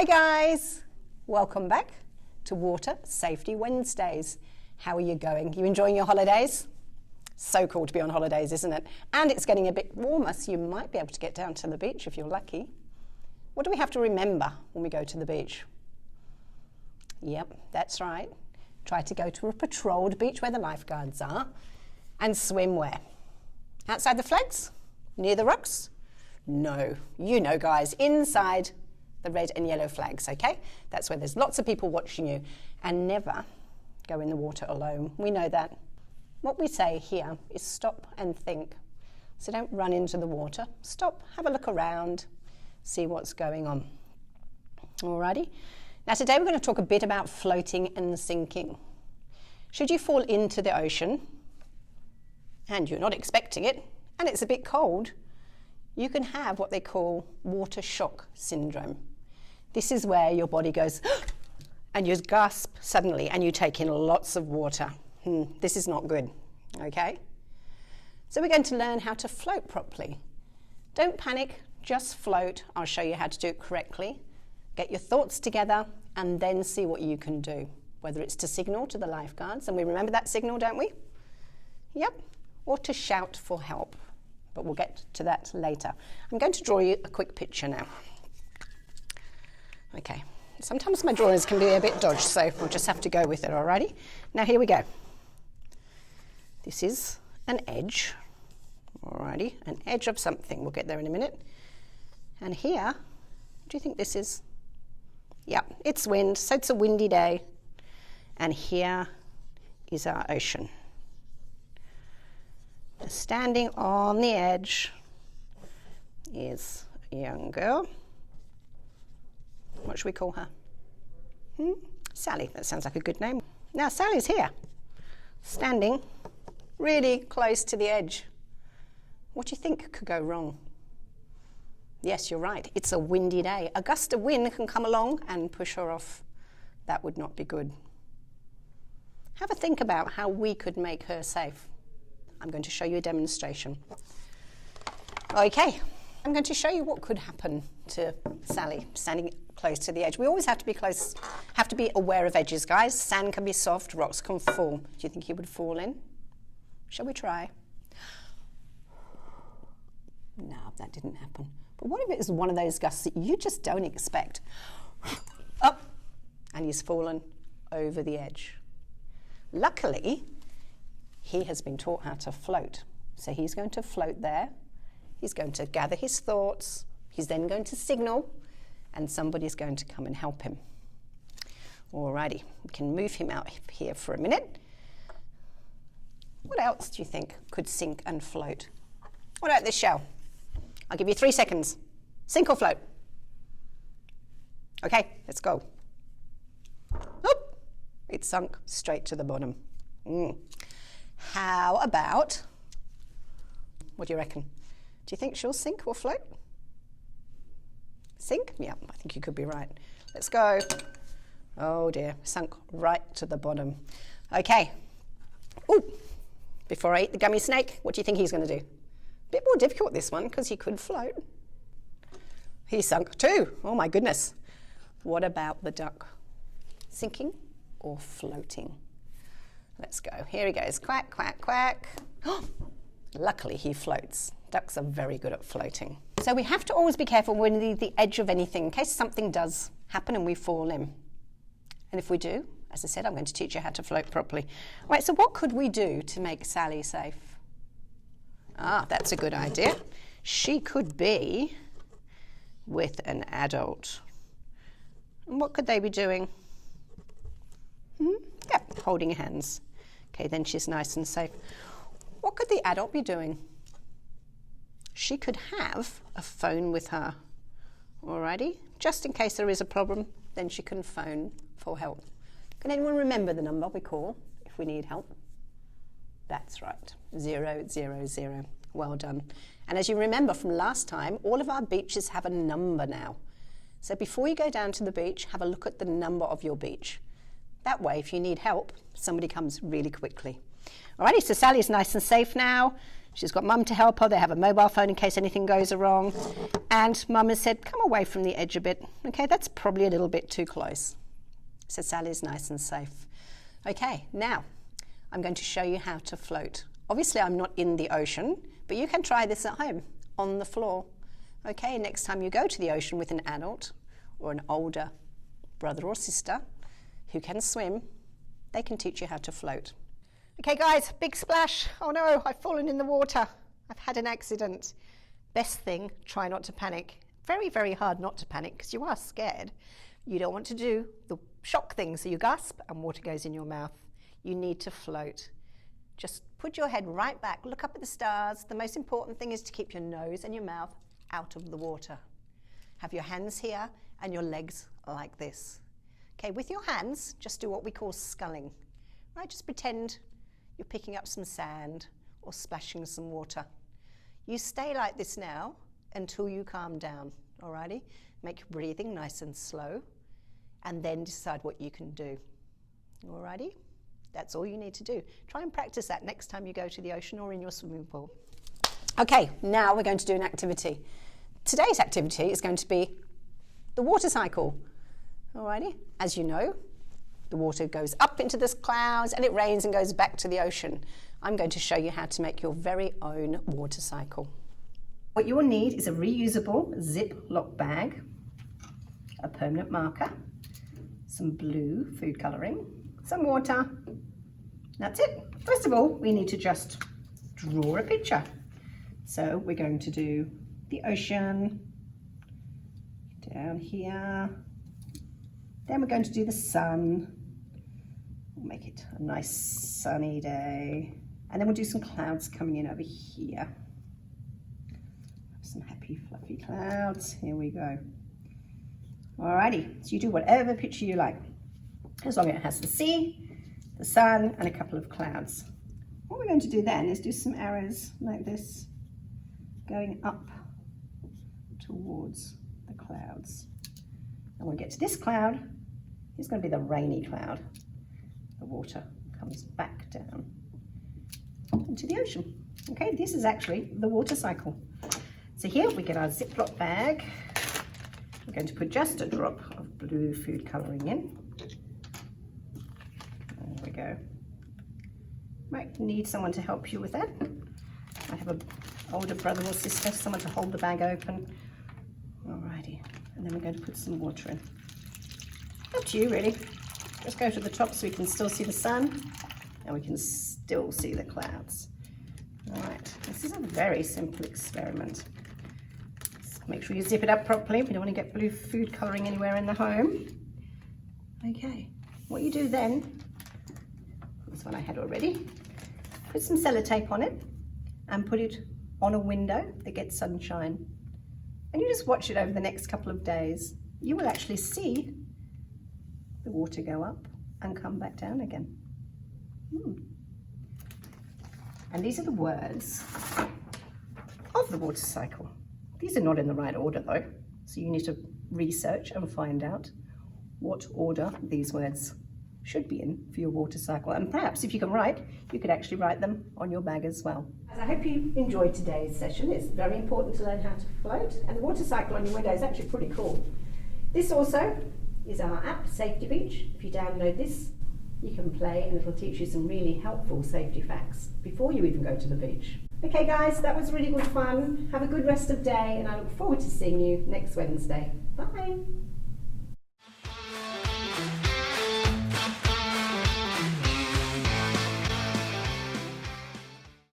Hi guys, welcome back to Water Safety Wednesdays. How are you going? You enjoying your holidays? So cool to be on holidays, isn't it? And it's getting a bit warmer, so you might be able to get down to the beach if you're lucky. What do we have to remember when we go to the beach? Yep, that's right. Try to go to a patrolled beach where the lifeguards are and swim where? Outside the flags? Near the rocks? No, you know guys, inside the red and yellow flags, okay? That's where there's lots of people watching you. And never go in the water alone. We know that. What we say here is stop and think. So don't run into the water. Stop, have a look around, see what's going on. Alrighty. Now today we're going to talk a bit about floating and sinking. Should you fall into the ocean and you're not expecting it and it's a bit cold, you can have what they call water shock syndrome. This is where your body goes and you gasp suddenly and you take in lots of water. This is not good, okay? So we're going to learn how to float properly. Don't panic, just float. I'll show you how to do it correctly. Get your thoughts together and then see what you can do, whether it's to signal to the lifeguards, and we remember that signal, don't we? Yep, or to shout for help, but we'll get to that later. I'm going to draw you a quick picture now. Okay, sometimes my drawings can be a bit dodged, so we'll just have to go with it, alrighty? Now here we go. This is an edge, alrighty, an edge of something. We'll get there in a minute. And here, do you think this is? Yep, it's wind, so it's a windy day. And here is our ocean. Standing on the edge is a young girl. What should we call her? Sally, that sounds like a good name. Now Sally's here, standing really close to the edge. What do you think could go wrong? Yes, you're right, it's a windy day. A gust of wind can come along and push her off. That would not be good. Have a think about how we could make her safe. I'm going to show you a demonstration. Okay, I'm going to show you what could happen to Sally standing close to the edge. We always have to be close, have to be aware of edges, guys. Sand can be soft, rocks can fall. Do you think he would fall in? Shall we try? No, that didn't happen. But what if it is one of those gusts that you just don't expect? Up, and he's fallen over the edge. Luckily, he has been taught how to float. So he's going to float there. He's going to gather his thoughts. He's then going to signal, and somebody's going to come and help him. Alrighty, we can move him out here for a minute. What else do you think could sink and float? What about this shell? I'll give you 3 seconds. Sink or float? Okay, let's go. Oop, it sunk straight to the bottom. How about, what do you reckon? Do you think she'll sink or float? Sink? Yeah, I think you could be right. Let's go. Oh dear, sunk right to the bottom. Okay. Ooh, before I eat the gummy snake, what do you think he's going to do? A bit more difficult this one because he could float. He sunk too. Oh my goodness. What about the duck? Sinking or floating? Let's go. Here he goes. Quack, quack, quack. Oh, luckily he floats. Ducks are very good at floating. So we have to always be careful when we're the edge of anything in case something does happen and we fall in. And if we do, as I said, I'm going to teach you how to float properly. Right, so what could we do to make Sally safe? Ah, that's a good idea. She could be with an adult. And what could they be doing? Yep, holding hands. Okay, then she's nice and safe. What could the adult be doing? She could have a phone with her. Alrighty, just in case there is a problem, then she can phone for help. Can anyone remember the number we call if we need help? That's right, 000. Well done. And as you remember from last time, all of our beaches have a number now. So before you go down to the beach, have a look at the number of your beach. That way, if you need help, somebody comes really quickly. Alrighty, so Sally's nice and safe now. She's got mum to help her. They have a mobile phone in case anything goes wrong. And mum has said, come away from the edge a bit. Okay, that's probably a little bit too close. So Sally's nice and safe. Okay, now I'm going to show you how to float. Obviously, I'm not in the ocean, but you can try this at home on the floor. Okay, next time you go to the ocean with an adult or an older brother or sister who can swim, they can teach you how to float. Okay guys, big splash. Oh no, I've fallen in the water. I've had an accident. Best thing, try not to panic. Very, very hard not to panic because you are scared. You don't want to do the shock thing, so you gasp and water goes in your mouth. You need to float. Just put your head right back, look up at the stars. The most important thing is to keep your nose and your mouth out of the water. Have your hands here and your legs like this. Okay, with your hands, just do what we call sculling. Right, just pretend you're picking up some sand or splashing some water. You stay like this now until you calm down, alrighty? Make your breathing nice and slow and then decide what you can do, alrighty? That's all you need to do. Try and practice that next time you go to the ocean or in your swimming pool. Okay, now we're going to do an activity. Today's activity is going to be the water cycle, alrighty? As you know, the water goes up into the clouds and it rains and goes back to the ocean. I'm going to show you how to make your very own water cycle. What you will need is a reusable Ziploc bag, a permanent marker, some blue food colouring, some water. That's it. First of all, we need to just draw a picture. So we're going to do the ocean down here. Then we're going to do the sun. We'll make it a nice sunny day. And then we'll do some clouds coming in over here. Some happy fluffy clouds. Here we go. Alrighty, so you do whatever picture you like, as long as it has the sea, the sun, and a couple of clouds. What we're going to do then is do some arrows like this, going up towards the clouds. And when we get to this cloud, it's going to be the rainy cloud. The water comes back down into the ocean. Okay, this is actually the water cycle. So here we get our Ziploc bag. We're going to put just a drop of blue food colouring in. There we go. Might need someone to help you with that. I have an older brother or sister, someone to hold the bag open. Alrighty, and then we're going to put some water in. Up to you really. Just go to the top so we can still see the sun and we can still see the clouds. Alright, this is a very simple experiment. Just make sure you zip it up properly. We don't want to get blue food colouring anywhere in the home. Okay, what you do then, this one I had already, put some sellotape on it and put it on a window that gets sunshine. And you just watch it over the next couple of days. You will actually see the water go up and come back down again. And these are the words of the water cycle. These are not in the right order though, so you need to research and find out what order these words should be in for your water cycle. And perhaps if you can write, you could actually write them on your bag as well. I hope you enjoyed today's session. It's very important to learn how to float, and the water cycle on your window is actually pretty cool. This also is our app, Safety Beach. If you download this, you can play and it'll teach you some really helpful safety facts before you even go to the beach. Okay guys, that was really good fun. Have a good rest of the day and I look forward to seeing you next Wednesday. Bye.